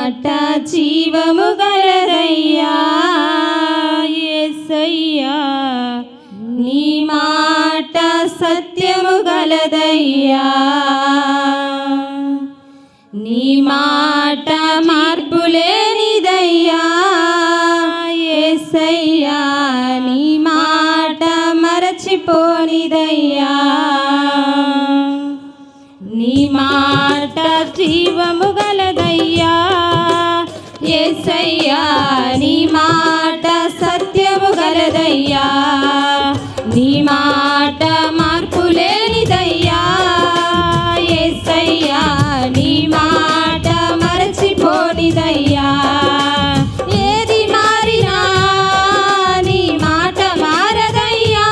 మాట జీవము గలదయ్యా యేసయ్యా, నీ మాట సత్యము గలదయ్యా, నీ మాట మార్పులేనిదయ్యా యేసయ్యా, నీ మాట మరచిపోనిదయ్యా, నీ మాట జీవము గలదయ్యా యేసయ్యా, నీ మాట సత్యము గలదయ్యా, నీ మాట మార్పులేనిదయ్యా యేసయ్యా, నీ మాట మరచిపోనిదయ్యా. ఏది మారినా నీ మాట మారదయ్యా,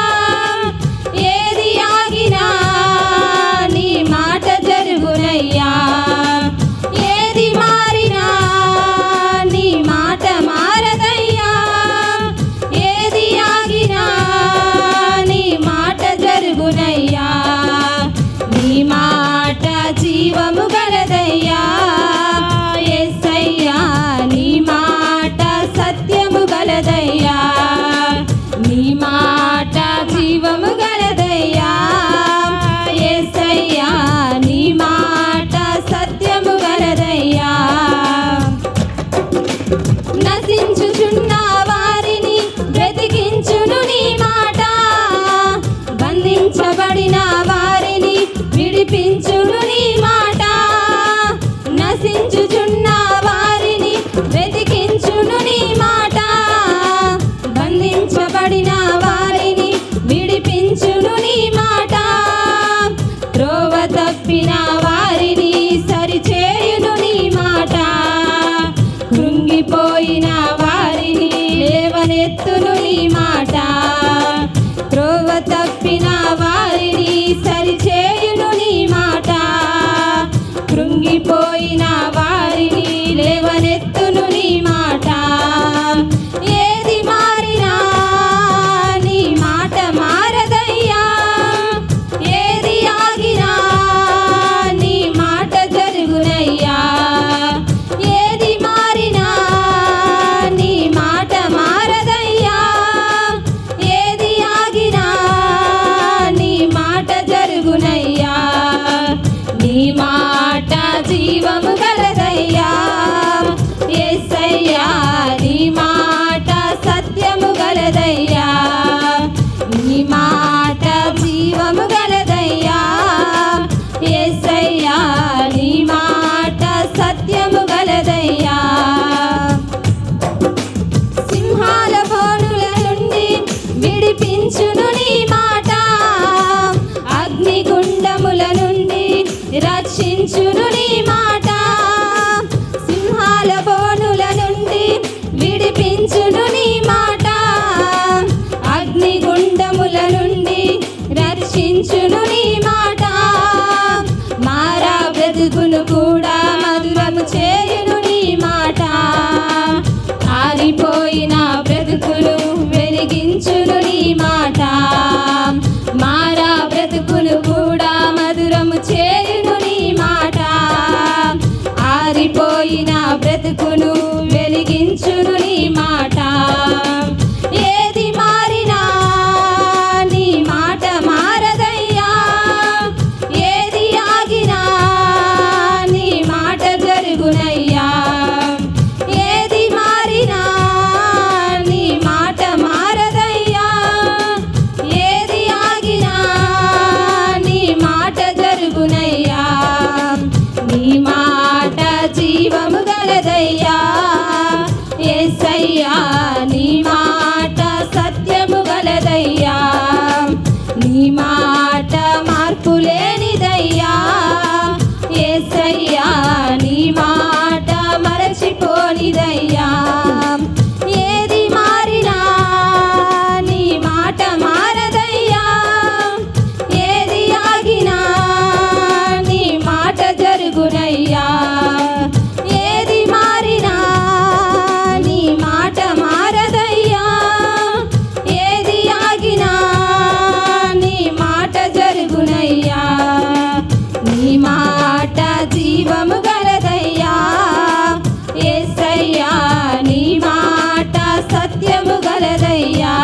ఏది ఆగినా నీ మాట జరుగునయ్యా, ఏది మారినా నీ మాట మారదయ్యా, ఏది ఆగినా నీ మాట జరుగునయ్యా, నీ మాట జీవము గలదయ్యా యేసయ్యా, నీ మాట సత్యము గలదయ్యా, నీ మాట జీవము గలదయ్యా యేసయ్యా, నీ మాట సత్యము గలదయ్యా. నశించుచున్న వారిని బ్రతికించును నీ మాట, బంధించబడిన వారిని విడిపించును నీ మాట, నశించుచున్న వారిని బ్రతికించును నీ మాట, బంధించబడిన వారిని విడిపించును నీ మాట, త్రోవ తప్పిన వారిని సరిచేయును నీ మాట, కృంగిపోయిన వారిని లేవనెత్తును నీ మాట, త్రోవ తప్పిన వారిని సరిచేయును నీ మాట, కృంగిపోయిన వారిని లేవనెత్తును నీ మాట. ఏది మారినా నీ మాట మారదయ్యా, ఏది ఆగినా నీ మాట జరుగునయ్యా, ఏది మారినా నీ మాట మారదయ్యా, ఏది ఆగినా నీ మాట జరుగునయ్యా, నీ మాట జీవము గలదయ్యా యేసయ్యా, నీ మాట సత్యము గలదయ్యా, నీ మాట జీవము గలదయ్యా యేసయ్యా, నీ మాట సత్యము గలదయ్యా. సింహాల బోనుల నుండి విడిపించును నీ మాట, అగ్నిగుండముల నుండి రక్షించును నీ మాట, సింహాల బోనుల నుండి విడిపించును నీ మాట, అగ్నిగుండముల నుండి రక్షించును నీ మాట, మారా బ్రతుకును కూడా మధురము చేయును నీ మాట, ఆరిపోయిన బ్రతుకులు వెలిగించును నీ మాట, మారా బ్రతుకులు కూడా మధురము చేయును నీ మాట, ఆరిపోయిన బ్రతుకును వెలిగించును నీ మాట. ఏది మారినా నీ మాట మారదయ్యా, ఏది ఆగినా నీ మాట జరుగునయ్యా, ఏది మారినా నీ మాట మారదయ్యా, ఏది ఆగినా నీ మాట జరుగునయ్యా, నీ మాట జీవము గలదయ్యా యేసయ్యా, నీ మాట సత్యము గలదయ్యా, నీ మాట మార్పులేనిదయ్యా యేసయ్యా, నీ మాట మరచిపోనిదయ్యా. ఏది మారినా నీ మాట మారదయ్యా, ఏది ఆగినా నీ మాట జరుగునయ్యా, ఏది మారినా యేసయ్యా